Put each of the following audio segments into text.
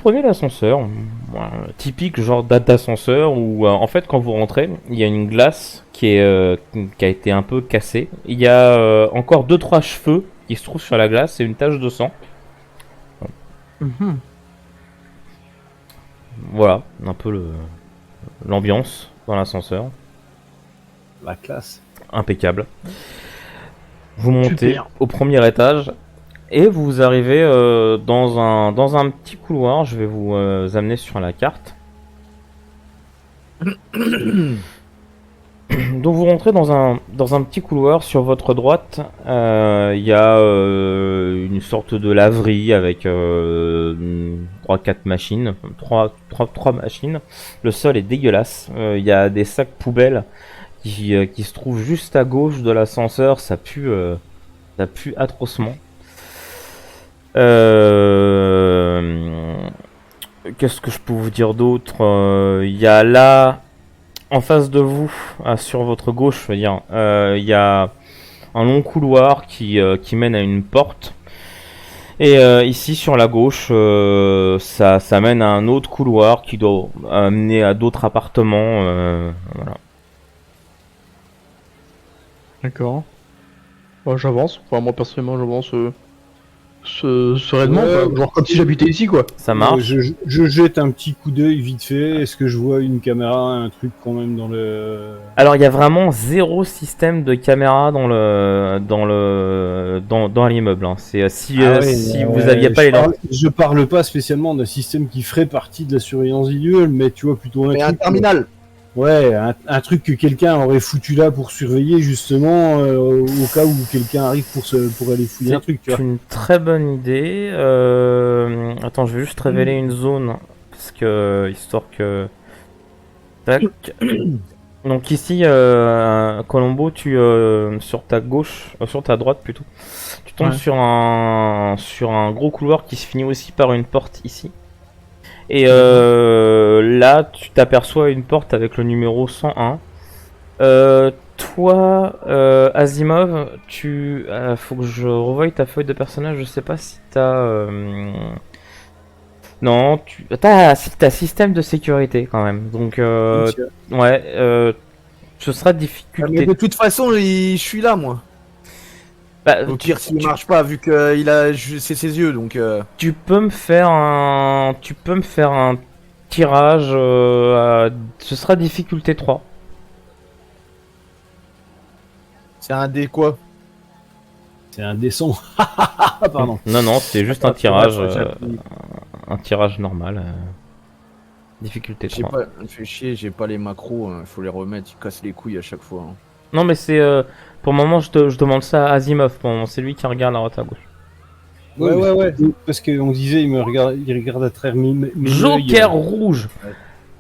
prenez l'ascenseur, typique genre d'ascenseur où en fait quand vous rentrez, il y a une glace qui a été un peu cassée. Il y a encore deux trois cheveux qui se trouvent sur la glace et une tache de sang. Mhm. Voilà, un peu l'ambiance dans l'ascenseur. La classe. Impeccable. Vous montez Super. au premier étage et vous arrivez dans un petit couloir. Je vais vous amener sur la carte. Donc vous rentrez dans un petit couloir. Sur votre droite, il y a une sorte de laverie avec 3-4 machines. 3 machines. Le sol est dégueulasse. Il y a des sacs poubelles qui se trouvent juste à gauche de l'ascenseur. Ça pue atrocement. Qu'est-ce que je peux vous dire d'autre? Il y a là, en face de vous, sur votre gauche, je veux dire, il y a un long couloir qui mène à une porte. Et ici, sur la gauche, ça mène à un autre couloir qui doit amener à d'autres appartements. Voilà. D'accord. Bah, j'avance. Enfin, moi, personnellement, j'avance sereinement, Ouais. quoi. Genre comme si j'habitais ici, quoi. Ça marche. Je jette un petit coup d'œil vite fait. Est-ce que je vois une caméra, un truc quand même dans le... Alors il y a vraiment zéro système de caméra dans l'immeuble. Hein. C'est si vous aviez pas les lampes. Je parle pas spécialement d'un système qui ferait partie de la surveillance individuelle, mais tu vois plutôt un Mais un truc... terminal. Ouais, un truc que quelqu'un aurait foutu là pour surveiller justement au cas où quelqu'un arrive pour aller fouiller un truc, tu C'est vois. une très bonne idée. Attends, je vais juste révéler une zone parce que histoire que. Tac. Donc ici, Colombo, tu sur ta gauche, sur ta droite plutôt, tu tombes Ouais. sur un gros couloir qui se finit aussi par une porte ici. Et là, tu t'aperçois une porte avec le numéro 101. Toi, Asimov, faut que je revoie ta feuille de personnage. Je sais pas si t'as. Non, t'as système de sécurité quand même. Donc, ouais, ce sera Mais difficulté. de toute façon, je suis là, moi. Bah, Au pire, s'il marche pas, vu que c'est ses yeux, donc. tu peux me faire un tirage. Ce sera difficulté 3. C'est un dé quoi? C'est un descend. Pardon. Non, c'est juste un tirage normal. Difficulté J'ai 3. pas, fais chier, j'ai pas les macros, faut les remettre, ils cassent les couilles à chaque fois. Hein. Non, mais c'est pour le moment, je demande ça à Asimov. Pour le moment, c'est lui qui regarde la droite à gauche. Ouais. Parce qu'on disait, il regarde à travers mes Joker yeux. rouge. Ouais.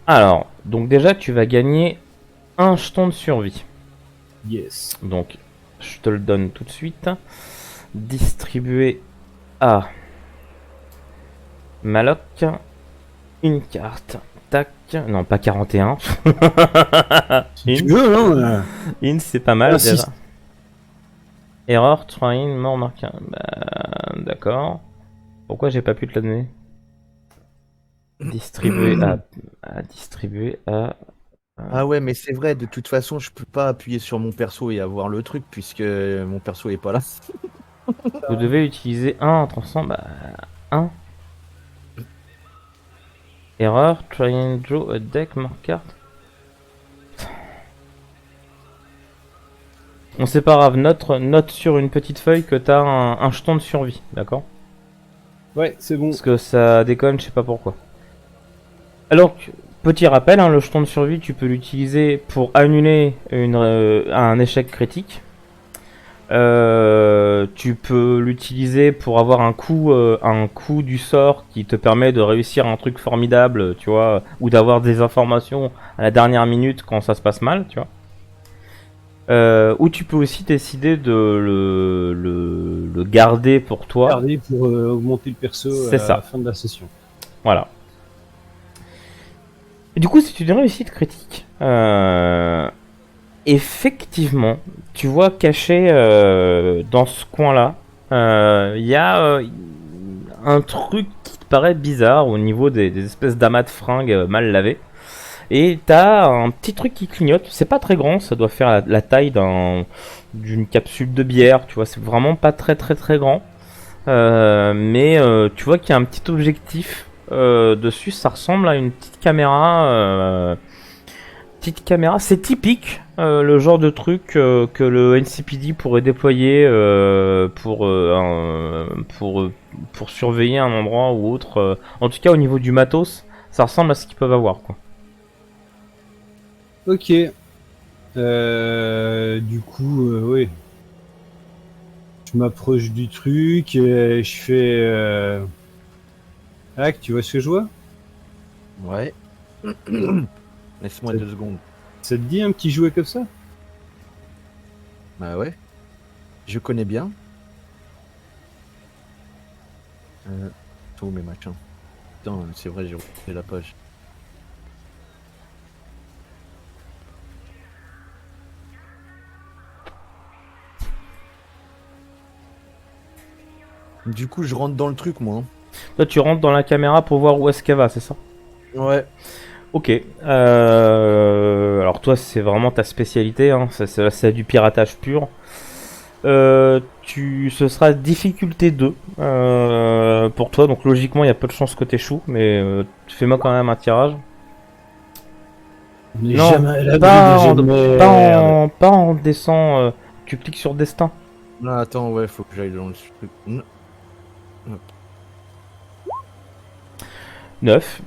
Alors, donc déjà, tu vas gagner un jeton de survie. Yes. Donc, je te le donne tout de suite. Distribuer à Maloc une carte. Tac. Non, pas 41. Si tu veux, hein. In, c'est pas mal Ah, déjà. Erreur, trying, mort marqué. Bah, d'accord. Pourquoi j'ai pas pu te la donner? Distribuer à. Ah ouais, mais c'est vrai, de toute façon, je peux pas appuyer sur mon perso et avoir le truc, puisque mon perso est pas là. Vous devez utiliser un en transant. Bah, 1. Erreur, try and draw a deck, more card. On c'est pas grave, note sur une petite feuille que t'as un jeton de survie, d'accord? Ouais, c'est bon. Parce que ça déconne, je sais pas pourquoi. Alors, petit rappel, hein, le jeton de survie, tu peux l'utiliser pour annuler un échec critique. Tu peux l'utiliser pour avoir un coup du sort qui te permet de réussir un truc formidable, tu vois, ou d'avoir des informations à la dernière minute quand ça se passe mal, tu vois. Ou tu peux aussi décider de le garder pour toi. Garder pour augmenter le perso C'est à ça. la fin de la session. Voilà. Et du coup, c'est une réussite critique. Effectivement, tu vois caché dans ce coin-là, il y a un truc qui te paraît bizarre au niveau des espèces d'amas de fringues mal lavées. Et t'as un petit truc qui clignote, c'est pas très grand, ça doit faire la taille d'une capsule de bière, tu vois, c'est vraiment pas très très très grand. Mais tu vois qu'il y a un petit objectif dessus, ça ressemble à une petite caméra. Petite caméra, c'est typique, le genre de truc que le NCPD pourrait déployer pour surveiller un endroit ou autre. En tout cas, au niveau du matos, ça ressemble à ce qu'ils peuvent avoir, quoi. Ok. Du coup, oui. Je m'approche du truc et je fais. Ah, tu vois ce que je vois? Ouais. Laisse-moi 2 secondes. Ça te dit un petit jouet comme ça? Bah ouais. Je connais bien. Tous mes machins. Putain, c'est vrai, j'ai refait la page. Du coup, je rentre dans le truc, moi. Toi, tu rentres dans la caméra pour voir où est-ce qu'elle va, c'est ça? Ouais. Ok. Alors toi, c'est vraiment ta spécialité, hein. C'est du piratage pur. Ce sera difficulté 2 pour toi, donc logiquement, il y a peu de chances que t'échoues, mais fais-moi quand même un tirage. Mais Non, jamais à l'abri pas d'un jet en, de pas merde. en, pas en descend. Tu cliques sur destin. Non, attends, ouais, faut que j'aille dans le truc. 9.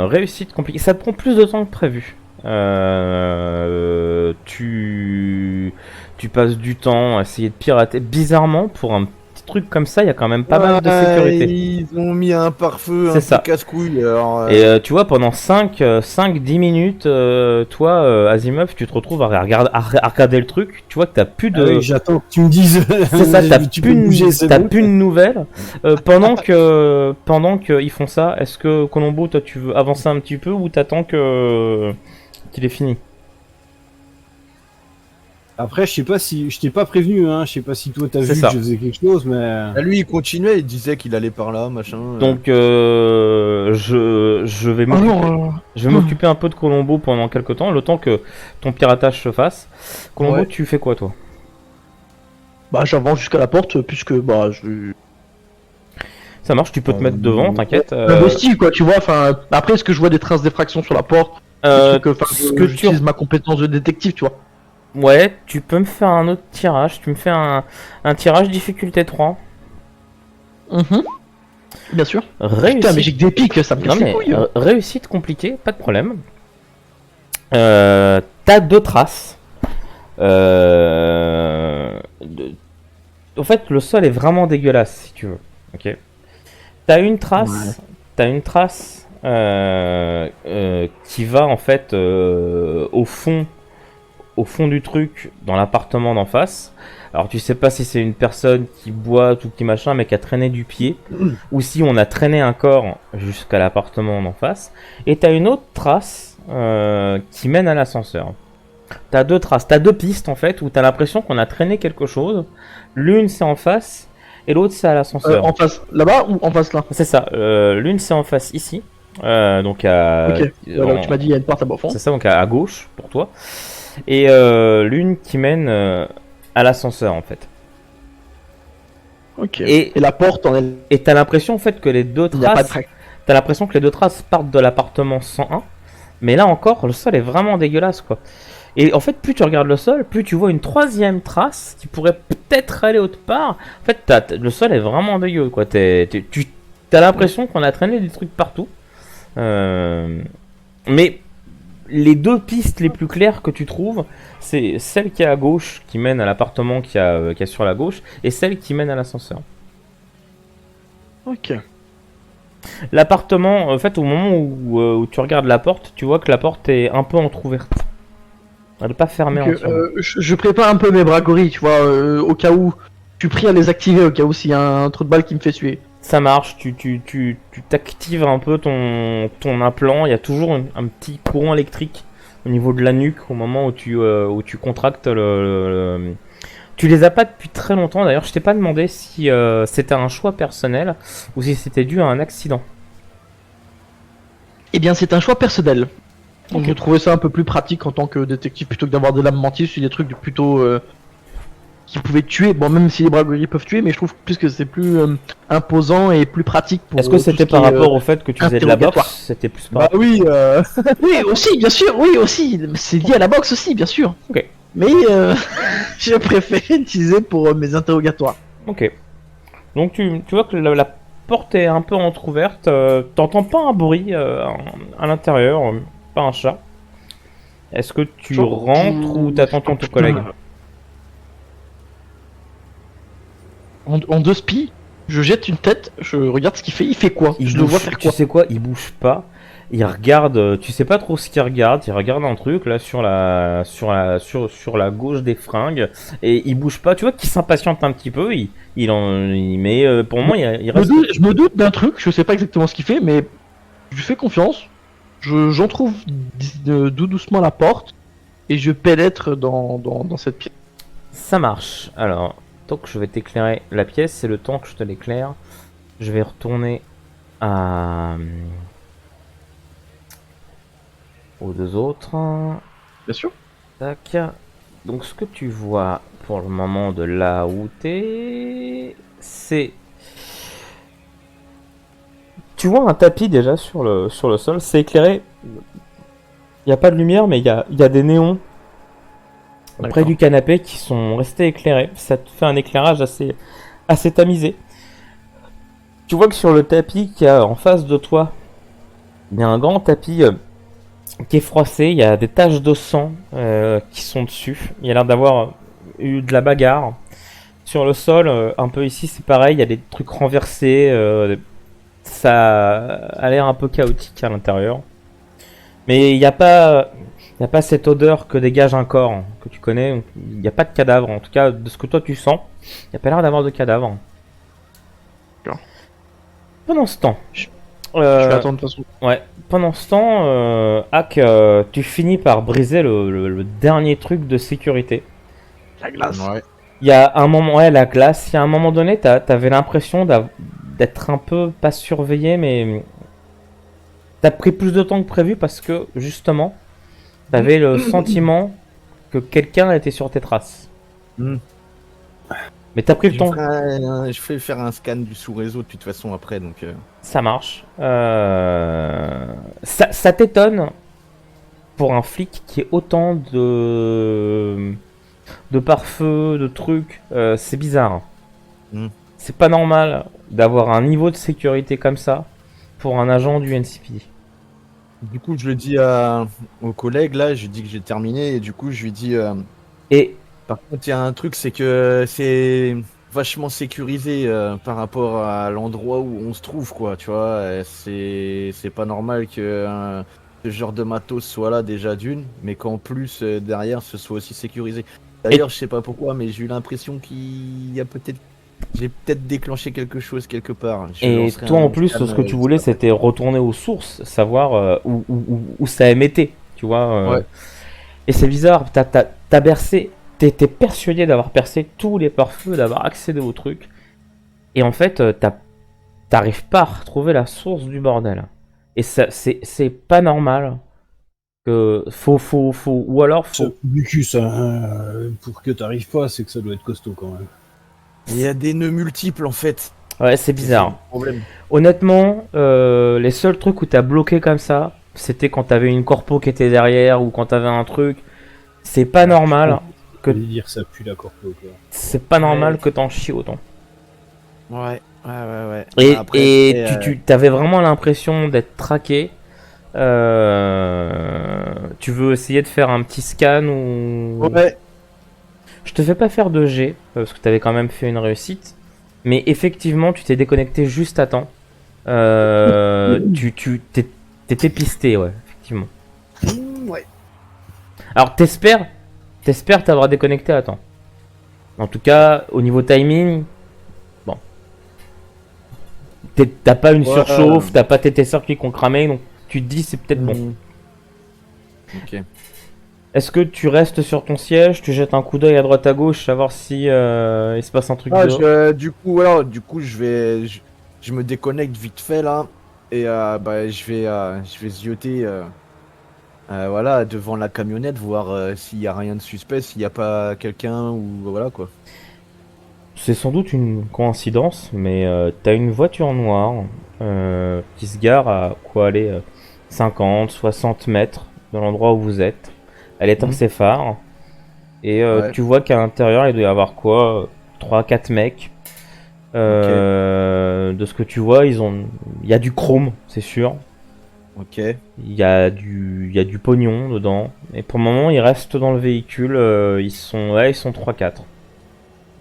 Réussite compliquée. Ça te prend plus de temps que prévu. Tu passes du temps à essayer de pirater. Bizarrement, pour un petit truc comme ça, il y a quand même pas mal de sécurité. Ils ont mis un pare-feu, C'est un ça. peu casse-couille. Alors, Et tu vois, pendant 5-10 minutes, toi, Asimov, tu te retrouves à regarder le truc. Tu vois que t'as plus de. Ah oui, j'attends que tu me dises. C'est ça, t'as Tu plus, peux bouger, c'est t'as bon. plus de nouvelles. Pendant que ils font ça, est-ce que Colombo, toi, tu veux avancer un petit peu ou t'attends qu'il est fini? Après, je sais pas si je t'ai pas prévenu, hein. Je sais pas si toi t'as C'est vu ça. que je faisais quelque chose, mais Ah, lui, il continuait, il disait qu'il allait par là, machin. Donc, je vais m'occuper un peu de Colombo pendant quelques temps, le temps que ton piratage se fasse. Colombo, Ouais. tu fais quoi, toi? Bah, j'avance jusqu'à la porte, puisque, bah, je. Ça marche, tu peux te mettre devant, t'inquiète. Un style, quoi, tu vois. Enfin, après, est-ce que je vois des traces d'effraction sur la porte? Euh, Enfin, ce que tu j'utilise ma compétence de détective, tu vois. Ouais, tu peux me faire un autre tirage. Tu me fais un tirage difficulté 3. Bien sûr. Réussite. Putain, mais j'ai que des pics, ça me Non casse les mais couilles. réussite compliquée, pas de problème. T'as 2 traces. En fait, le sol est vraiment dégueulasse si tu veux. Ok. T'as une trace. T'as une trace qui va en fait au fond du truc, dans l'appartement d'en face. Alors tu sais pas si c'est une personne qui boite ou qui machin, mais qui a traîné du pied, ou si on a traîné un corps jusqu'à l'appartement d'en face. Et t'as une autre trace qui mène à l'ascenseur. T'as 2 traces, t'as 2 pistes en fait, où t'as l'impression qu'on a traîné quelque chose. L'une c'est en face, et l'autre c'est à l'ascenseur. En face là-bas ou en face là? C'est ça, l'une c'est en face ici. Donc à... Ok. Voilà, tu m'as dit il y a une porte à bas fond. C'est ça, donc à gauche pour toi. Et l'une qui mène à l'ascenseur en fait. Ok. Et Et la porte en elle. et t'as l'impression en fait que les deux Il n'y a pas de traces, trac. t'as l'impression que les 2 traces partent de l'appartement 101. Mais là encore, le sol est vraiment dégueulasse quoi. Et en fait, plus tu regardes le sol, plus tu vois une 3e trace qui pourrait peut-être aller autre part. En fait, le sol est vraiment dégueu quoi. T'as l'impression qu'on a traîné des trucs partout. Mais les 2 pistes les plus claires que tu trouves, c'est celle qui est à gauche, qui mène à l'appartement qui a sur la gauche, et celle qui mène à l'ascenseur. Ok. L'appartement, en fait, au moment où tu regardes la porte, tu vois que la porte est un peu entrouverte. Elle n'est pas fermée Donc, entièrement. je prépare un peu mes braconneries, tu vois, au cas où. Je suis pris à les activer, au cas où s'il y a un trou de balle qui me fait suer. Ça marche, tu t'actives un peu ton implant. Il y a toujours un petit courant électrique au niveau de la nuque au moment où tu contractes Tu les as pas depuis très longtemps. D'ailleurs, je t'ai pas demandé si c'était un choix personnel ou si c'était dû à un accident. Eh bien, c'est un choix personnel. Donc, Ok. je trouvais ça un peu plus pratique en tant que détective plutôt que d'avoir des lames mentir sur des trucs plutôt qui pouvaient tuer. Bon, même si les braconniers peuvent tuer, mais je trouve plus que c'est plus imposant et plus pratique pour. Est-ce que tout c'était ce qui par est, rapport au fait que tu faisais de la boxe? interrogatoire. C'était plus par Bah oui, Oui, aussi, bien sûr, oui, aussi. C'est lié à la boxe aussi, bien sûr. Ok. Mais je préfère utiliser pour mes interrogatoires. Ok. Donc tu vois que la porte est un peu entrouverte. T'entends pas un bruit à l'intérieur, pas un chat. Est-ce que tu Je- rentres ou t'attends ton collègue? En deux spies, je jette une tête, je regarde ce qu'il fait. Il fait quoi? Il Je le vois bouge- faire Tu quoi? sais quoi? Il bouge pas. Il regarde. Tu sais pas trop ce qu'il regarde. Il regarde un truc là sur la gauche des fringues et il bouge pas. Tu vois qu'il s'impatiente un petit peu. Mais pour moi il reste. Je me doute d'un truc, je sais pas exactement ce qu'il fait, mais je lui fais confiance. J'en trouve doucement la porte et je pénètre dans cette pièce. Ça marche. Alors, tant que je vais t'éclairer la pièce, c'est le temps que je te l'éclaire. Je vais retourner à... aux deux autres. Bien sûr. Tac. Donc, ce que tu vois pour le moment de là où t'es, c'est... Tu vois un tapis déjà sur le sol. C'est éclairé. Il n'y a pas de lumière, mais il y a des néons près D'accord. du canapé qui sont restés éclairés. Ça te fait un éclairage assez tamisé. Tu vois que sur le tapis qu'il y a en face de toi, il y a un grand tapis qui est froissé. Il y a des taches de sang qui sont dessus. Il y a l'air d'avoir eu de la bagarre. Sur le sol, un peu ici, c'est pareil. Il y a des trucs renversés. Ça a l'air un peu chaotique à l'intérieur. Mais il n'y a pas cette odeur que dégage un corps que tu connais. Il n'y a pas de cadavre. En tout cas, de ce que toi tu sens, il n'y a pas l'air d'avoir de cadavre. D'accord. Pendant ce temps, Je vais attendre de toute façon. ouais, pendant ce temps, Hack, tu finis par briser le dernier truc de sécurité. La glace. Ouais. Il y a un moment, ouais, la glace. Il y a un moment donné, t'avais l'impression d'être un peu pas surveillé, mais t'as pris plus de temps que prévu parce que justement, t'avais le sentiment que quelqu'un était sur tes traces. Hmm. Mais t'as pris le temps. Je fais faire un scan du sous-réseau de toute façon après, donc. Ça marche. Ça t'étonne pour un flic qui ait autant de pare-feu, de trucs. C'est bizarre. Mm. C'est pas normal d'avoir un niveau de sécurité comme ça pour un agent du NCPD. Du coup, je le dis au collègue là, je lui dis que j'ai terminé et du coup, je lui dis. Et Par contre, il y a un truc, c'est que c'est vachement sécurisé par rapport à l'endroit où on se trouve, quoi. Tu vois, c'est pas normal que ce genre de matos soit là déjà d'une, mais qu'en plus derrière ce soit aussi sécurisé. D'ailleurs, je sais pas pourquoi, mais j'ai eu l'impression qu'il y a peut-être, j'ai peut-être déclenché quelque chose quelque part. Je Et lancerai toi un en plus, scan, ce que tu juste voulais, après. c'était retourner aux sources, savoir où ça émettait, tu vois. Ouais. Et c'est bizarre, t'as bercé, t'es persuadé d'avoir percé tous les pare-feux, d'avoir accédé au truc. Et en fait, t'arrives pas à retrouver la source du bordel. Et ça, c'est pas normal. Que ou alors ça faut. pue du cul, ça. Hein. Pour que t'arrives pas, c'est que ça doit être costaud quand même. Il y a des nœuds multiples en fait. Ouais, c'est C'est bizarre. le problème. Honnêtement, les seuls trucs où t'as bloqué comme ça, c'était quand t'avais une corpo qui était derrière ou quand t'avais un truc. C'est pas normal. Que dire ça pue la corpo quoi. C'est pas normal Ouais. que t'en chies autant. Ouais. Et, Après, et tu t'avais vraiment l'impression d'être traqué. Tu veux essayer de faire un petit scan ou... Ouais. Je te fais pas faire de G, parce que t'avais quand même fait une réussite. Mais effectivement, tu t'es déconnecté juste à temps. T'étais pisté, ouais, effectivement. Ouais. Alors t'espères t'avoir déconnecté à temps. En tout cas, au niveau timing, bon. T'as pas une Ouais. surchauffe, t'as pas tes circuits qui ont cramé, donc tu te dis c'est peut-être bon. Ok. Est-ce que tu restes sur ton siège, tu jettes un coup d'œil à droite à gauche, savoir si il se passe un truc Ah, dehors? du coup, je me déconnecte vite fait là et bah, je vais zioter voilà, devant la camionnette, voir s'il y a rien de suspect, s'il n'y a pas quelqu'un ou voilà quoi. C'est sans doute une coïncidence, mais t'as une voiture noire qui se gare à quoi aller 50, 60 mètres de l'endroit où vous êtes. Elle éteint Mhm. ses phares et Ouais, tu vois qu'à l'intérieur il doit y avoir quoi 3-4 mecs. ok, De ce que tu vois, il y a du chrome, c'est sûr. ok, Il y a du pognon dedans. Et pour le moment, ils restent dans le véhicule. Ils sont 3-4.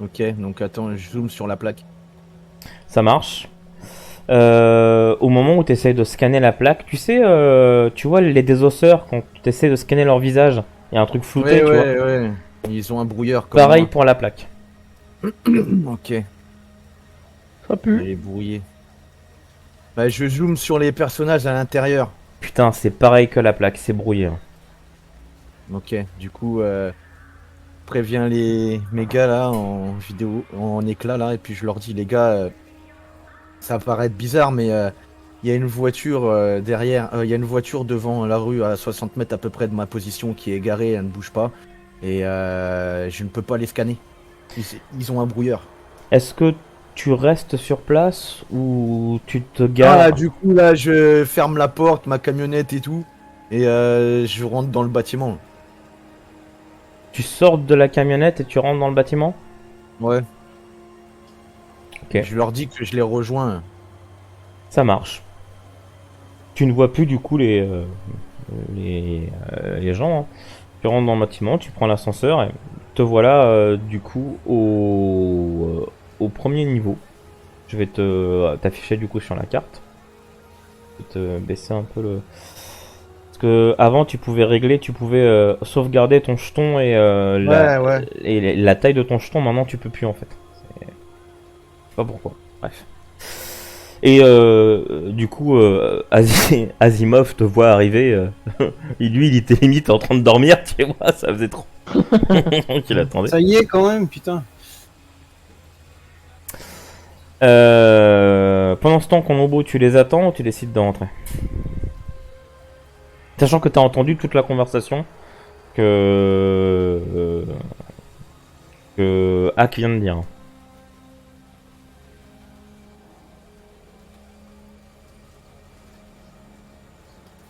ok, donc attends, je zoome sur la plaque. Ça marche. Au moment où tu essayes de scanner la plaque, tu sais, tu vois les désosseurs, quand tu essaies de scanner leur visage, il y a un truc flouté, Ouais, tu vois. ouais, ouais, ils ont un brouilleur comme Pareil moi. pour la plaque. Ok, Ça pue. elle est brouillée. Bah, je zoome sur les personnages à l'intérieur. Putain, c'est pareil que la plaque, c'est brouillé, hein. Ok, du coup, préviens mes gars là en vidéo, en éclat là, et puis je leur dis les gars, ça va paraître bizarre, mais il y a une voiture derrière, il y a une voiture devant la rue à 60 mètres à peu près de ma position qui est garée, elle ne bouge pas, et je ne peux pas les scanner. Ils ont un brouilleur. Est-ce que tu restes sur place ou tu te Ah gares? là, du coup là, je ferme la porte, ma camionnette et tout, et je rentre dans le bâtiment. Tu sors de la camionnette et tu rentres dans le bâtiment? Ouais. Ok. Je leur dis que je les rejoins. Ça marche. Tu ne vois plus du coup les gens, hein. Tu rentres dans le bâtiment, tu prends l'ascenseur et te voilà du coup au premier niveau. Je vais t'afficher du coup sur la carte. Je vais te baisser un peu le... Parce que avant tu pouvais régler, tu pouvais sauvegarder ton jeton et, Ouais, ouais. et la taille de ton jeton. Maintenant tu peux plus en fait. Je sais pas pourquoi. Bref. Et du coup, Asimov te voit arriver. Lui, il était limite en train de dormir, tu vois, ça faisait trop. qu'il attendait. Ça y est quand même, putain. Pendant ce temps, Konobo, tu les attends ou tu décides de rentrer? Sachant que t'as entendu toute la conversation que Hack vient de dire.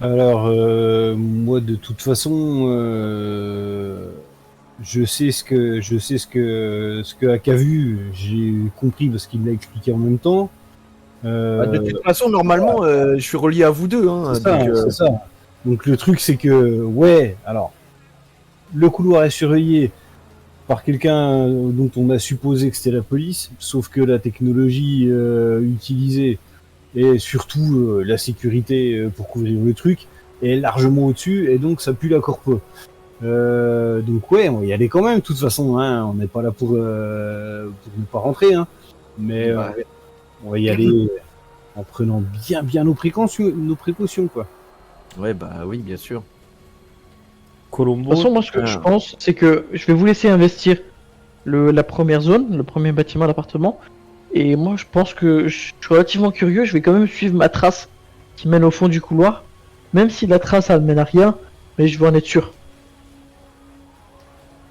Alors, moi, de toute façon, ce que Ak a vu, j'ai compris parce qu'il l'a expliqué en même temps. Bah, de toute façon, normalement, je suis relié à vous deux. Hein, C'est ça, donc, c'est ça. Donc le truc, c'est que, ouais, alors, le couloir est surveillé par quelqu'un dont on a supposé que c'était la police, sauf que la technologie utilisée et surtout la sécurité pour couvrir le truc est largement au-dessus et donc ça pue la corpo. Donc ouais, on va y aller quand même. De toute façon, hein, on n'est pas là pour ne pas rentrer, hein. Mais ouais. on va y aller en prenant bien nos précautions quoi. Ouais, bah oui, bien sûr. De Colombo, toute façon, moi, ce que je pense, c'est que je vais vous laisser investir la première zone, le premier bâtiment d'appartement. Et moi, je pense que je suis relativement curieux. Je vais quand même suivre ma trace qui mène au fond du couloir. Même si la trace, elle mène à rien, mais je veux en être sûr.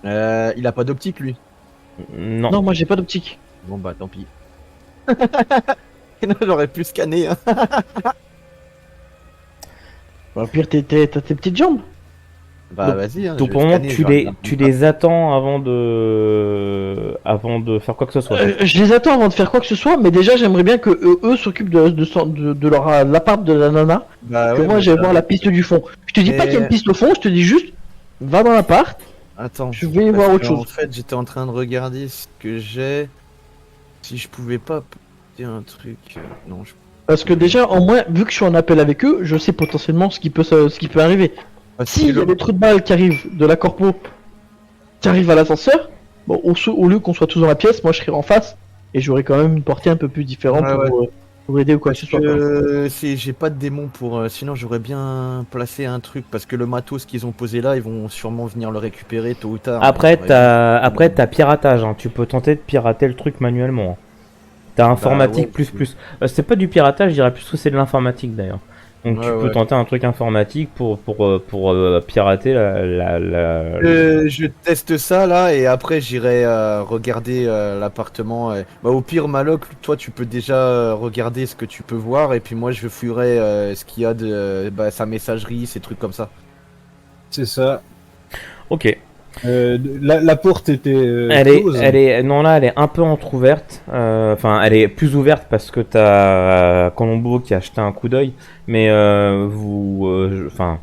Il a pas d'optique, lui. non. Non, moi, j'ai pas d'optique. Bon, bah tant pis. J'aurais pu scanner. Hein. Bah, au pire, t'as tes petites jambes. Bah Donc- vas-y. Hein, Donc je pour vais le moment, scanner, je vais regarder. tu les attends avant de faire quoi que ce soit. Je les attends avant de faire quoi que ce soit, mais déjà, j'aimerais bien que eux s'occupent de leur l'appart de la nana. Bah Que ouais, moi, mais j'aille ça- voir la piste du fond. Je te dis pas qu'il y a une piste au fond, je te dis juste, va dans l'appart. Attends. Je vais parce voir autre que, chose. En fait, j'étais en train de regarder ce que j'ai. Si je pouvais pas dire un truc. Non, je. Parce que déjà, au moins, vu que je suis en appel avec eux, je sais potentiellement ce qui peut arriver. Parce S'il que y a des trous de balles qui arrivent de la corpo, qui arrivent à l'ascenseur, bon, au lieu qu'on soit tous dans la pièce, moi je serai en face et j'aurai quand même une portée un peu plus différente Ouais, pour, Pour aider ou quoi que ce soit. quoi. J'ai pas de démon pour. Sinon, j'aurais bien placé un truc parce que le matos qu'ils ont posé là, ils vont sûrement venir le récupérer tôt ou tard. Après, J'aurais bien- t'as piratage, hein. Tu peux tenter de pirater le truc manuellement, hein. T'as informatique ouais, plus c'est- plus. C'est pas du piratage, je dirais plus que c'est de l'informatique d'ailleurs. Donc tu Ouais, peux ouais. tenter un truc informatique pour pirater Je teste ça là et après j'irai regarder l'appartement. Bah, au pire, Maloc, toi tu peux déjà regarder ce que tu peux voir et puis moi je fouillerai ce qu'il y a de sa messagerie, ces trucs comme ça. C'est ça. Ok. La porte était close. Non là, elle est un peu entrouverte. Enfin, elle est plus ouverte parce que t'as Colombo qui a acheté un coup d'œil. Mais enfin,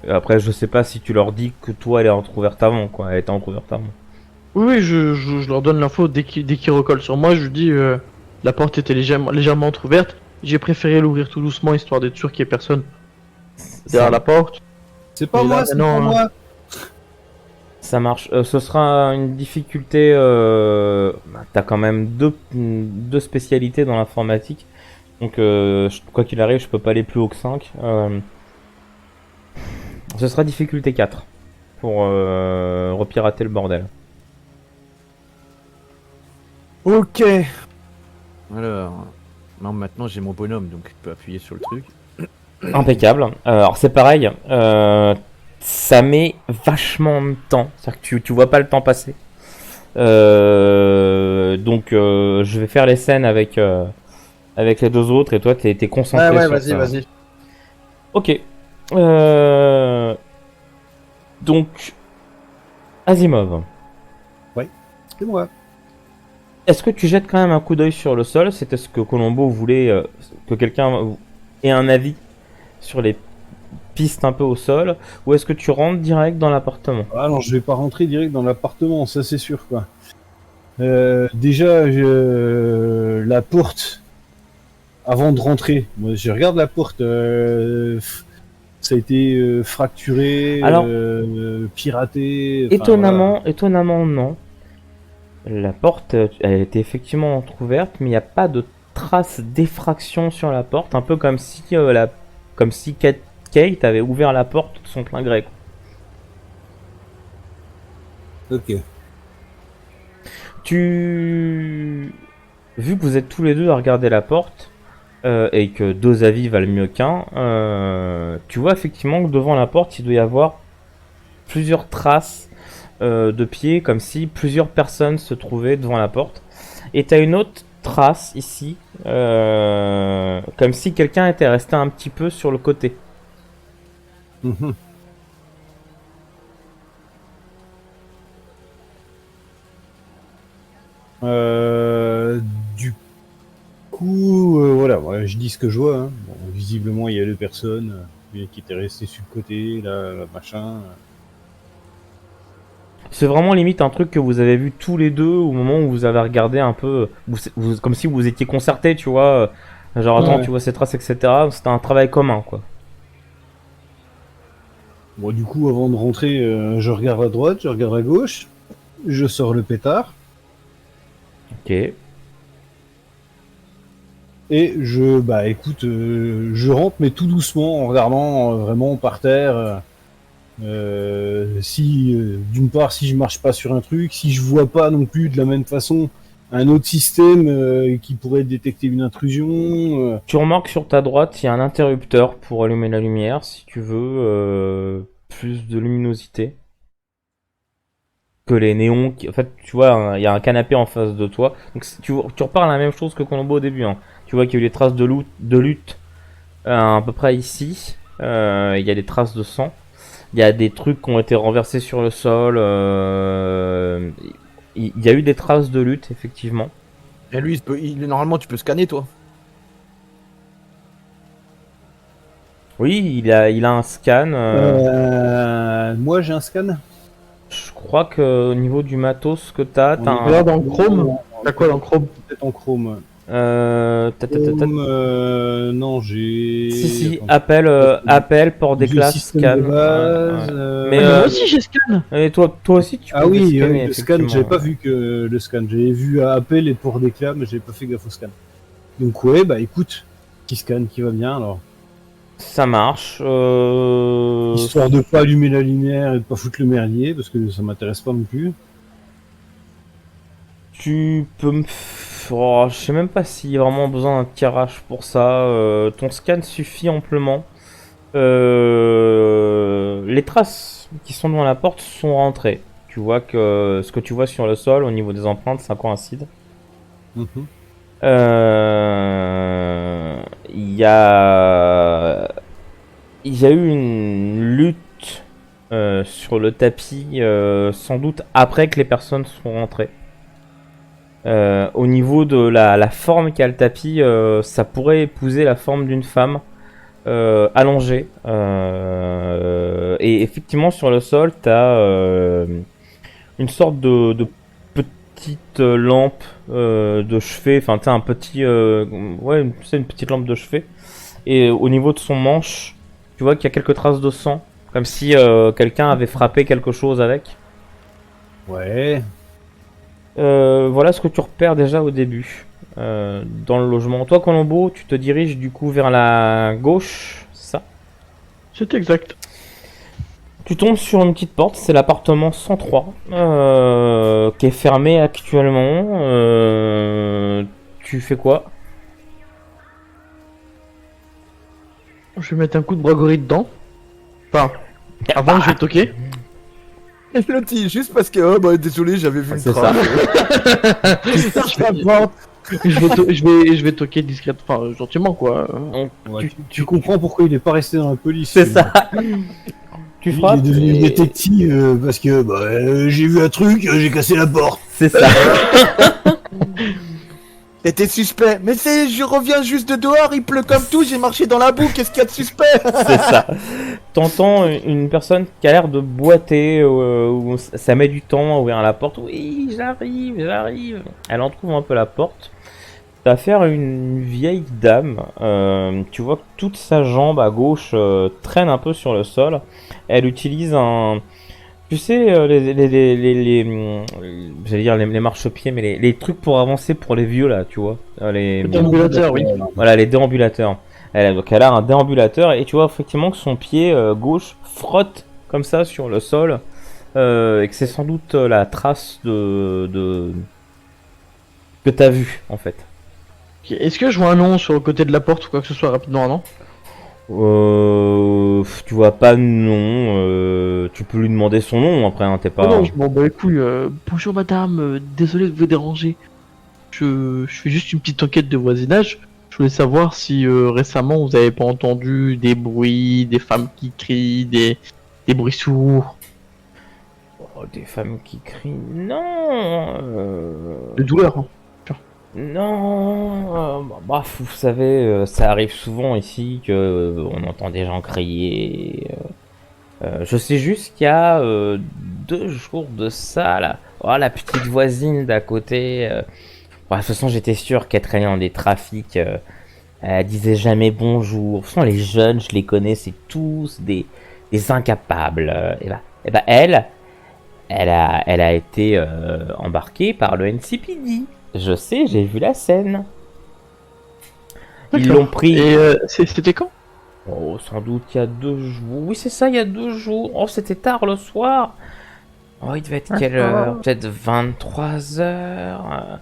après, je sais pas si tu leur dis que toi, elle est entrouverte avant, quoi. Elle était entrouverte avant. Oui, je leur donne l'info dès qu'ils recollent sur moi. Je lui dis la porte était légèrement entrouverte. J'ai préféré l'ouvrir tout doucement histoire d'être sûr qu'il n'y ait personne derrière la porte. C'est pas Mais là, moi, c'est maintenant, pas moi. Ça marche. Ce sera une difficulté. T'as quand même deux spécialités dans l'informatique. Donc, quoi qu'il arrive, je peux pas aller plus haut que 5. Ce sera difficulté 4 pour repirater le bordel. Ok. Alors, non, maintenant j'ai mon bonhomme donc je peux appuyer sur le truc. Impeccable. Alors, c'est pareil. Ça met vachement de temps. C'est-à-dire que tu vois pas le temps passer. Donc, je vais faire les scènes avec les deux autres et toi, t'es concentré sur ça. vas-y. Ok. Donc, Asimov. C'est moi. Est-ce que tu jettes quand même un coup d'œil sur le sol? C'était ce que Colombo voulait que quelqu'un ait un avis sur les pistes un peu au sol, ou est-ce que tu rentres direct dans l'appartement? Ah non, je vais pas rentrer direct dans l'appartement, ça c'est sûr quoi. Déjà, la porte, avant de rentrer, moi je regarde la porte, ça a été fracturé, Alors, piraté. Enfin, voilà. Étonnamment non. La porte, elle était effectivement entrouverte, mais il n'y a pas de traces d'effraction sur la porte, un peu comme si Kate avait ouvert la porte de son plein gré, quoi. Ok. Vu que vous êtes tous les deux à regarder la porte, et que deux avis valent mieux qu'un, tu vois effectivement que devant la porte, il doit y avoir plusieurs traces de pieds, comme si plusieurs personnes se trouvaient devant la porte. Et t'as une autre trace ici, comme si quelqu'un était resté un petit peu sur le côté. Mhm. Du coup, voilà, je dis ce que je vois. Hein. Bon, visiblement, il y a deux personnes. Une qui était restée sur le côté, là, machin. C'est vraiment limite un truc que vous avez vu tous les deux au moment où vous avez regardé un peu, comme si vous étiez concertés, tu vois. Genre, attends, Ouais. tu vois ces traces, etc. C'était un travail commun, quoi. Bon, du coup, avant de rentrer, je regarde à droite, je regarde à gauche, je sors le pétard Ok. et écoute, je rentre, mais tout doucement, en regardant vraiment par terre. D'une part, si je marche pas sur un truc, si je vois pas non plus de la même façon un autre système qui pourrait détecter une intrusion. Tu remarques sur ta droite, il y a un interrupteur pour allumer la lumière si tu veux plus de luminosité que les néons. En fait, tu vois, il y a un canapé en face de toi. Donc tu reparles la même chose que Colombo au début. Hein. Tu vois qu'il y a eu des traces de lutte à peu près ici. Il y a des traces de sang. Il y a des trucs qui ont été renversés sur le sol. Il y a eu des traces de lutte, effectivement. Et lui, normalement, tu peux scanner, toi. Oui, il a un scan. Moi, j'ai un scan. Je crois que au niveau du matos que t'as On est un... Regarde dans Chrome. T'as quoi dans Chrome? Peut-être en Chrome. Chrome, non, j'ai. Si, Attends, appel, port des le classes, système scan. de base, Mais, Ah, mais moi aussi j'ai scan. Et toi aussi, tu peux Ah oui, scanner, le scan, effectivement. j'avais pas vu que le scan. J'avais vu appel et port d'éclat, mais j'avais pas fait gaffe au scan. Donc ouais, bah écoute, qui scanne, qui va bien alors. Ça marche. Histoire de pas allumer la lumière et de pas foutre le merdier, parce que ça m'intéresse pas non plus. Tu peux me... Oh, je sais même pas s'il y a vraiment besoin d'un tirage pour ça. Ton scan suffit amplement. Les traces qui sont devant la porte sont rentrées. Tu vois que ce que tu vois sur le sol au niveau des empreintes, ça coïncide. Mhm. Il y a... Il y a eu une lutte sur le tapis, sans doute après que les personnes sont rentrées. Au niveau de la forme qu'a le tapis, ça pourrait épouser la forme d'une femme allongée. Et effectivement, sur le sol, tu as une sorte de petite lampe de chevet. Enfin, tu as un petit. Ouais, c'est une petite lampe de chevet. Et au niveau de son manche, tu vois qu'il y a quelques traces de sang. Comme si quelqu'un avait frappé quelque chose avec. Ouais. Voilà ce que tu repères déjà au début dans le logement. Toi, Colombo, tu te diriges du coup vers la gauche, c'est ça? C'est exact. Tu tombes sur une petite porte, c'est l'appartement 103 qui est fermé actuellement. Tu fais quoi? Je vais mettre un coup de bragorie dedans. Enfin, avant je vais toquer. L'autre, juste parce que, oh bah désolé, j'avais vu une C'est trace. Je vais toquer discrètement, enfin gentiment quoi. Ouais, tu comprends pourquoi il est pas resté dans la police. C'est ça. Tu Il frappes est devenu et- détective parce que j'ai vu un truc, j'ai cassé la porte. C'est ça. Et t'es suspect. Mais c'est, je reviens juste de dehors, il pleut comme tout, j'ai marché dans la boue, qu'est-ce qu'il y a de suspect? C'est ça. T'entends une personne qui a l'air de boiter, où ça met du temps à ouvrir la porte. Oui, j'arrive. Elle en trouve un peu la porte. T'as affaire à une vieille dame. Tu vois que toute sa jambe à gauche traîne un peu sur le sol. Elle utilise un... Tu sais, j'allais dire les marchepieds, mais les trucs pour avancer pour les vieux là, tu vois. Les... Le déambulateur, oui. Voilà, les déambulateurs. Donc elle a un déambulateur et tu vois effectivement que son pied gauche frotte comme ça sur le sol et que c'est sans doute la trace que t'as vu en fait. Ok, est-ce que je vois un nom sur le côté de la porte ou quoi que ce soit rapidement, non? Tu vois pas de nom, tu peux lui demander son nom après, hein, t'es pas... Oh non, je m'en bats les couilles. Bonjour madame, désolé de vous déranger. Je fais juste une petite enquête de voisinage. Je voulais savoir si récemment vous avez pas entendu des bruits, des femmes qui crient, des bruits sourds, Oh, des femmes qui crient, non de douleur. Hein. Non, vous savez, ça arrive souvent ici que on entend des gens crier. Je sais juste qu'il y a 2 jours de ça, là. Oh, la petite voisine d'à côté. De toute façon, j'étais sûr qu'elle traînait dans des trafics. Elle disait jamais bonjour. De toute façon, les jeunes, je les connais, c'est tous des incapables. Et bah, elle a été embarquée par le NCPD. Je sais, j'ai vu la scène. Ils D'accord. l'ont pris. Et c'était quand? Oh, sans doute il y a 2 jours. Oui, c'est ça, il y a 2 jours. Oh, c'était tard le soir. Oh, il devait être quelle heure? Peut-être 23 heures.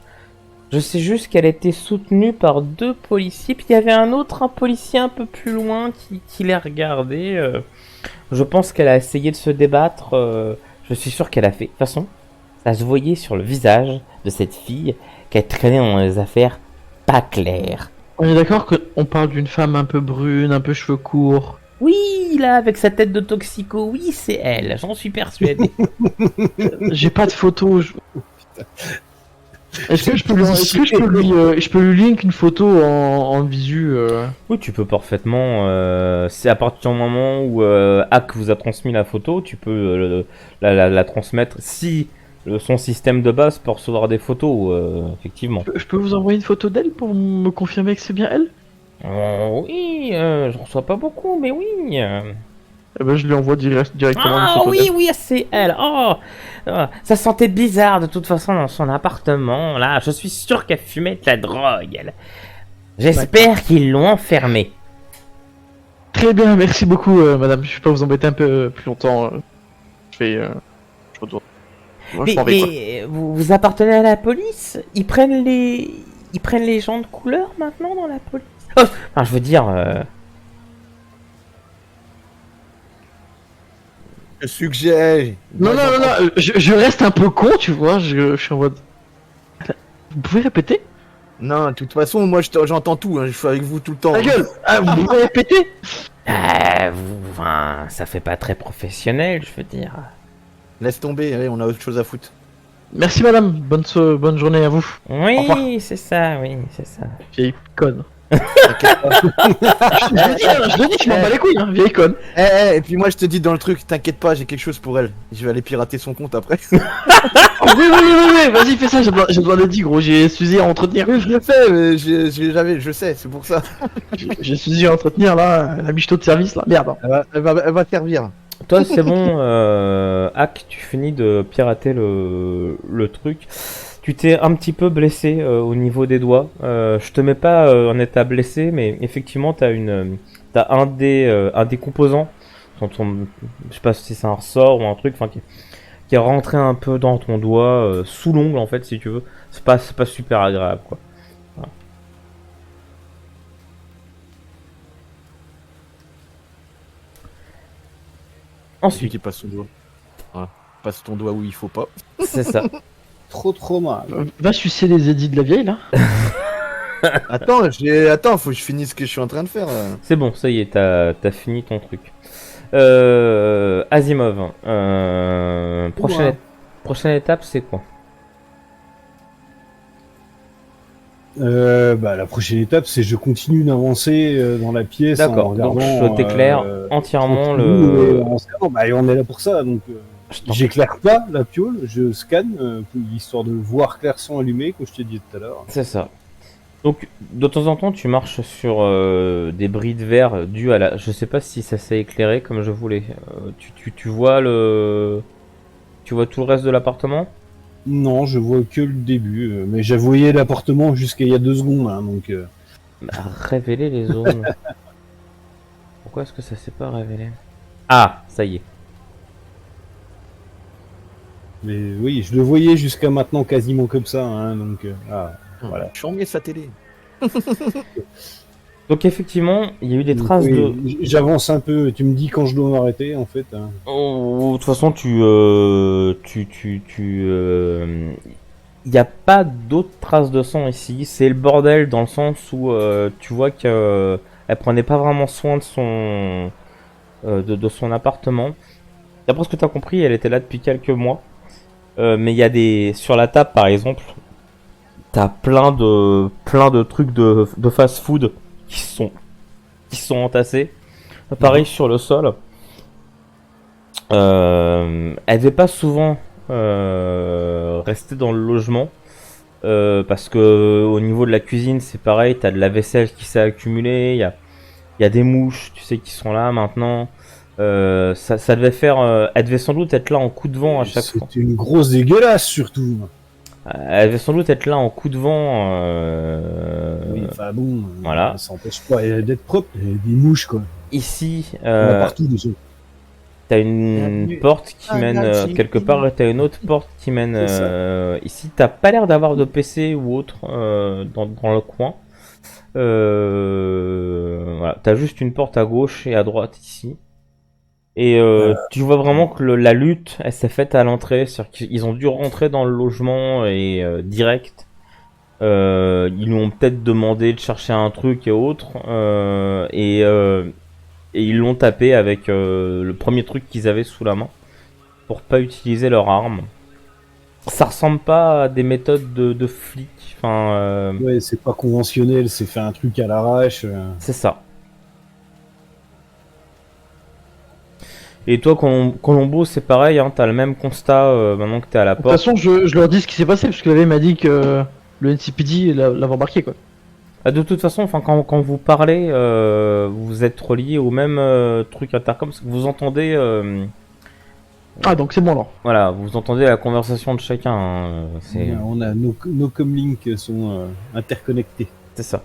Je sais juste qu'elle était soutenue par 2 policiers. Puis il y avait un policier un peu plus loin qui les regardait. Je pense qu'elle a essayé de se débattre. Je suis sûr qu'elle a fait. De toute façon, ça se voyait sur le visage de cette fille qu'elle traînait dans des affaires pas claires. On est d'accord qu'on parle d'une femme un peu brune, un peu cheveux courts. Oui, là, avec sa tête de toxico, oui, c'est elle, j'en suis persuadé. J'ai pas de photo. Est-ce que je peux je peux lui link une photo en visu Oui, tu peux parfaitement. C'est à partir du moment où Hack vous a transmis la photo, tu peux la transmettre si son système de base peut recevoir des photos, effectivement. Je peux vous envoyer une photo d'elle pour me confirmer que c'est bien elle? Oui, je reçois pas beaucoup, mais oui. Eh ben je lui envoie directement une Ah photo oui, d'elle. oui, c'est elle. Oh, ça sentait bizarre de toute façon dans son appartement. Là, je suis sûr qu'elle fumait de la drogue. Elle. J'espère qu'ils l'ont enfermé. Très bien, merci beaucoup, madame. Je vais pas vous embêter un peu plus longtemps. Je retourne. Moi, je m'en vais, quoi. Mais vous appartenez à la police? Ils prennent les gens de couleur maintenant dans la police? Oh, enfin, je veux dire... Je suggère. Non, non, non, non, je reste un peu con, tu vois. Je suis en mode. Vous pouvez répéter? Non, de toute façon, moi j'entends tout, hein, je suis avec vous tout le temps. Ta gueule! Ah, vous pouvez répéter? enfin, ça fait pas très professionnel, je veux dire. Laisse tomber, allez, on a autre chose à foutre. Merci, madame. Bonne journée à vous. Au revoir. Oui, c'est ça, oui, c'est ça. Vieille conne. T'inquiète pas. Je le dis, je m'en bats les couilles, hein. Vieille conne. Et puis moi je te dis dans le truc, t'inquiète pas, j'ai quelque chose pour elle. Je vais aller pirater son compte après. Oh, oui, vas-y, fais ça. J'ai besoin de 10, gros. J'ai Suzy à entretenir. Oui, je le fais, mais je sais, c'est pour ça. J'ai Suzy à entretenir, là. La michto de service, là. Merde. Elle va servir. Toi, c'est bon, Hack, tu finis de pirater le truc. Tu t'es un petit peu blessé au niveau des doigts. Je te mets pas en état blessé, mais effectivement, t'as un des composants, je sais pas si c'est un ressort ou un truc, enfin qui est rentré un peu dans ton doigt, sous l'ongle en fait, si tu veux. C'est pas super agréable, quoi. Voilà. Celui Ensuite, qui passe son doigt. Voilà. Passe ton doigt où il faut pas. c'est ça. Trop mal. Va sucer les édits de la vieille, là. Attends, faut que je finisse ce que je suis en train de faire. C'est bon, ça y est, t'as fini ton truc. Asimov, prochaine étape, c'est quoi? La prochaine étape, c'est je continue d'avancer dans la pièce. D'accord, en regardant, donc je t'éclaire entièrement tranquillou, et on est là pour ça, donc j'éclaire pas la piole, je scanne histoire de voir clair sans allumer, comme je t'ai dit tout à l'heure. C'est ça. Donc, de temps en temps, tu marches sur des bris de verre dus à la... Je sais pas si ça s'est éclairé comme je voulais. Tu vois Tu vois tout le reste de l'appartement? Non, je vois que le début, mais j'ai voyé l'appartement jusqu'à il y a 2 secondes, hein, donc Bah, révéler les zones. Pourquoi est-ce que ça s'est pas révélé? Ah, ça y est. mais oui, je le voyais jusqu'à maintenant quasiment comme ça, hein, donc voilà. Chambrer sa télé. Donc effectivement, il y a eu des Donc, traces de... oui, j'avance un peu, tu me dis quand je dois m'arrêter en fait. Hein. Oh, de toute façon, il n'y a pas d'autres traces de sang ici. C'est le bordel dans le sens où tu vois que elle prenait pas vraiment soin de son appartement. D'après ce que tu as compris, elle était là depuis quelques mois. Mais il y a sur la table par exemple, t'as plein de trucs de fast-food qui sont entassés. Pareil sur le sol. Elle devait pas souvent rester dans le logement parce que au niveau de la cuisine c'est pareil, t'as de la vaisselle qui s'est accumulée, il y a des mouches, tu sais, qui sont là maintenant. Ça devait faire, elle devait sans doute être là en coup de vent à chaque fois. C'était une grosse dégueulasse surtout. Elle devait sans doute être là en coup de vent. Oui, enfin bon, voilà. ça empêche pas d'être propre, il y a des mouches quoi. Ici, Il y en a partout dessus. t'as une porte qui mène quelque part et t'as une autre porte qui mène ici. T'as pas l'air d'avoir de PC ou autre dans le coin. Voilà. T'as juste une porte à gauche et à droite ici. Et tu vois vraiment que la lutte, elle s'est faite à l'entrée. C'est-à-dire qu'ils ont dû rentrer dans le logement et direct. Ils lui ont peut-être demandé de chercher un truc et autres. Et ils l'ont tapé avec le premier truc qu'ils avaient sous la main. Pour pas utiliser leur arme. Ça ressemble pas à des méthodes de flics. Enfin, Ouais, c'est pas conventionnel, c'est fait un truc à l'arrache. c'est ça. Et toi, Colombo, c'est pareil, hein, t'as le même constat maintenant que t'es à la De toute porte. façon, je leur dis ce qui s'est passé, parce que la vieille m'a dit que le NCPD l'avait embarqué, quoi. Ah, de toute façon, enfin, quand vous parlez, vous êtes reliés au même truc intercom, parce que vous entendez, Ah, donc c'est bon, alors. voilà, vous entendez la conversation de chacun. C'est On a nos comlinks sont interconnectés. ça.